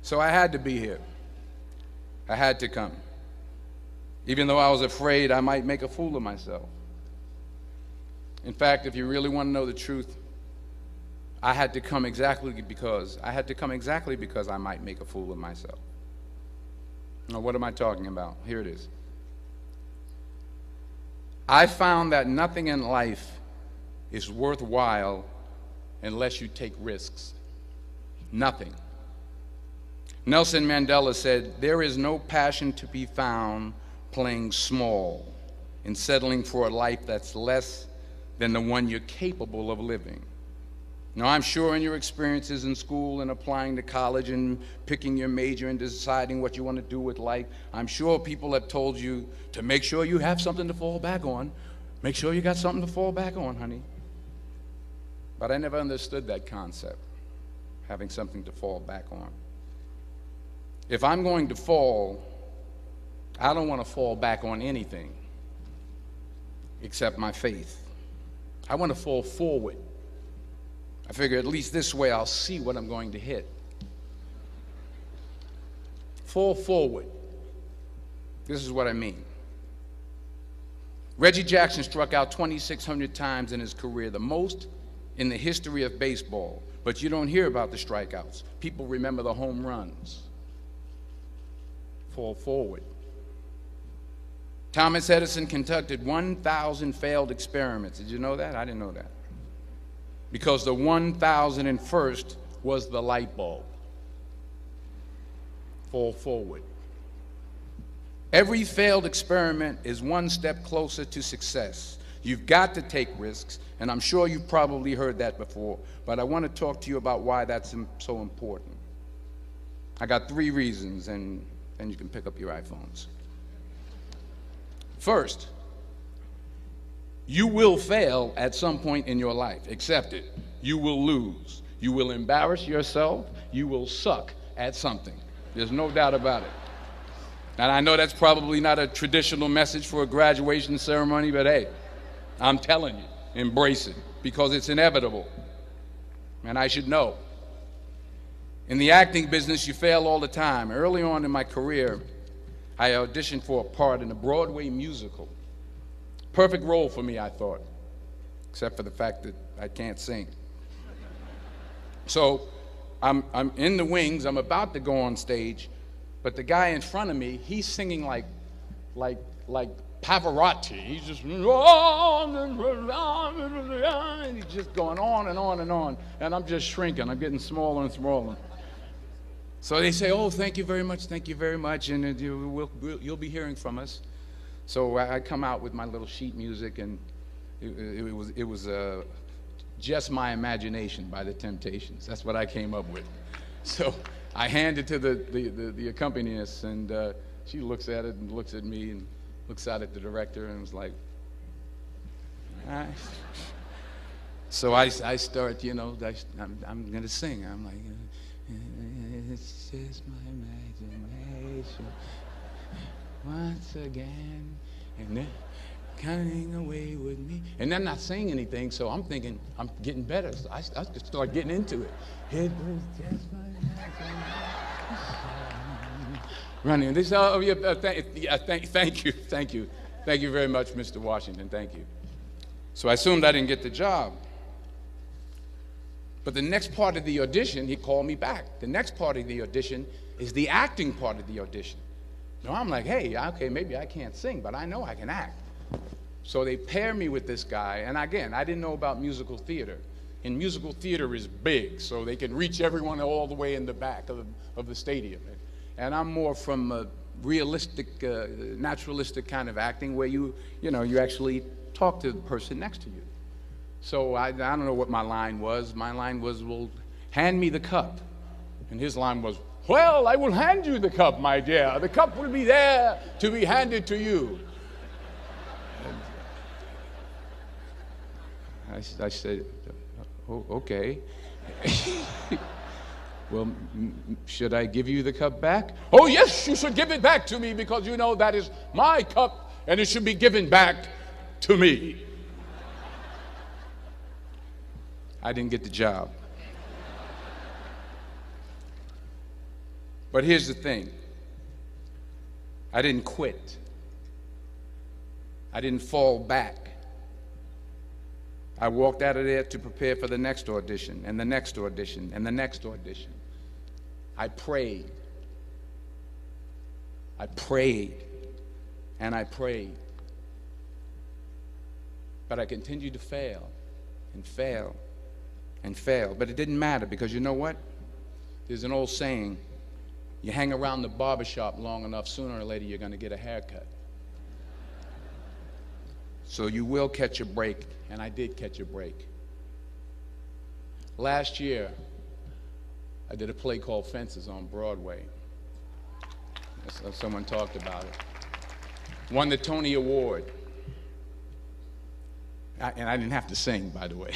So I had to be here. I had to come, even though I was afraid I might make a fool of myself. In fact, if you really want to know the truth, I had to come exactly because I might make a fool of myself. Now, what am I talking about? Here it is. I found that nothing in life is worthwhile unless you take risks. Nothing. Nelson Mandela said, "There is no passion to be found playing small and settling for a life that's less than the one you're capable of living." Now, I'm sure in your experiences in school and applying to college and picking your major and deciding what you want to do with life, I'm sure people have told you to make sure you have something to fall back on. Make sure you got something to fall back on, honey. But I never understood that concept, having something to fall back on. If I'm going to fall, I don't want to fall back on anything except my faith. I want to fall forward. I figure at least this way I'll see what I'm going to hit. Fall forward. This is what I mean. Reggie Jackson struck out 2,600 times in his career, the most in the history of baseball. But you don't hear about the strikeouts. People remember the home runs. Fall forward. Thomas Edison conducted 1,000 failed experiments. Did you know that? I didn't know that. Because the 1,001st was the light bulb. Fall forward. Every failed experiment is one step closer to success. You've got to take risks, and I'm sure you've probably heard that before, but I want to talk to you about why that's so important. I got 3 reasons, and you can pick up your iPhones. First, you will fail at some point in your life. Accept it. You will lose. You will embarrass yourself. You will suck at something. There's no doubt about it. And I know that's probably not a traditional message for a graduation ceremony, but hey, I'm telling you, embrace it, because it's inevitable. And I should know. In the acting business, you fail all the time. Early on in my career, I auditioned for a part in a Broadway musical. Perfect role for me, I thought, except for the fact that I can't sing. So I'm in the wings, I'm about to go on stage, but the guy in front of me, he's singing like Pavarotti. He's just, and he's just going on and on and on, and I'm just shrinking, I'm getting smaller and smaller. So they say, "Oh, thank you very much, and you'll be hearing from us." So I come out with my little sheet music, and it was Just My Imagination by the Temptations. That's what I came up with. So I hand it to the accompanist, and she looks at it and looks at me and looks out at the director and was like, "All right." So I start, I'm going to sing. I'm like, "It's just my imagination once again, and they're coming away with me." And I'm not saying anything, so I'm thinking I'm getting better. So I start getting into it. It was just my imagination. Running. They say, "Oh, yeah, thank you very much, Mr. Washington. Thank you." So I assumed I didn't get the job. But the next part of the audition, he called me back. The next part of the audition is the acting part of the audition. So I'm like, hey, okay, maybe I can't sing, but I know I can act. So they pair me with this guy, and again, I didn't know about musical theater. And musical theater is big, so they can reach everyone all the way in the back of the stadium. And I'm more from a realistic, naturalistic kind of acting where you actually talk to the person next to you. So I don't know what my line was. My line was, "Well, hand me the cup." And his line was, "Well, I will hand you the cup, my dear. The cup will be there to be handed to you." I said, "Oh, okay." "Well, should I give you the cup back?" "Oh, yes, you should give it back to me, because you know that is my cup and it should be given back to me." I didn't get the job. But here's the thing. I didn't quit. I didn't fall back. I walked out of there to prepare for the next audition, and the next audition, and the next audition. I prayed. I prayed, and I prayed. But I continued to fail, and fail, and fail. But it didn't matter, because you know what? There's an old saying, you hang around the barbershop long enough, sooner or later you're going to get a haircut. So you will catch a break, and I did catch a break. Last year, I did a play called Fences on Broadway. Someone talked about it. Won the Tony Award. And I didn't have to sing, by the way.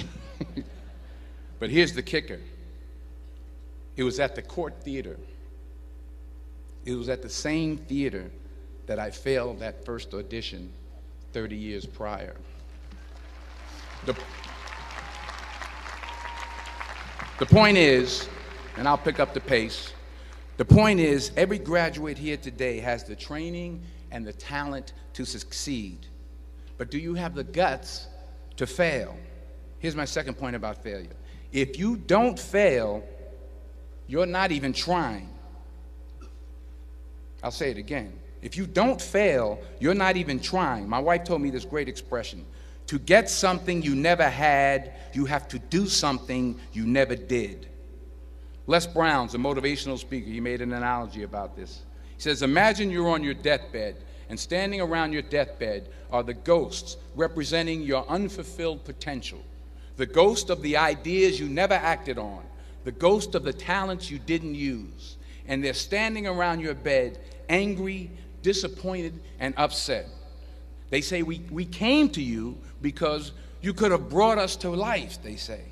But here's the kicker. It was at the Court Theater. It was at the same theater that I failed that first audition 30 years prior. The point is, and I'll pick up the pace, the point is every graduate here today has the training and the talent to succeed. But do you have the guts to fail? Here's my second point about failure. If you don't fail, you're not even trying. I'll say it again. If you don't fail, you're not even trying. My wife told me this great expression. To get something you never had, you have to do something you never did. Les Brown's a motivational speaker. He made an analogy about this. He says, imagine you're on your deathbed, and standing around your deathbed are the ghosts representing your unfulfilled potential, the ghost of the ideas you never acted on, the ghost of the talents you didn't use. And they're standing around your bed, angry, disappointed, and upset. They say, we came to you because you could have brought us to life, they say.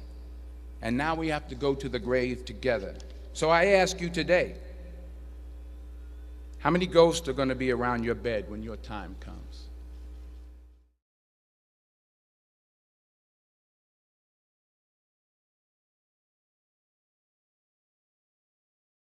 And now we have to go to the grave together. So I ask you today, how many ghosts are going to be around your bed when your time comes?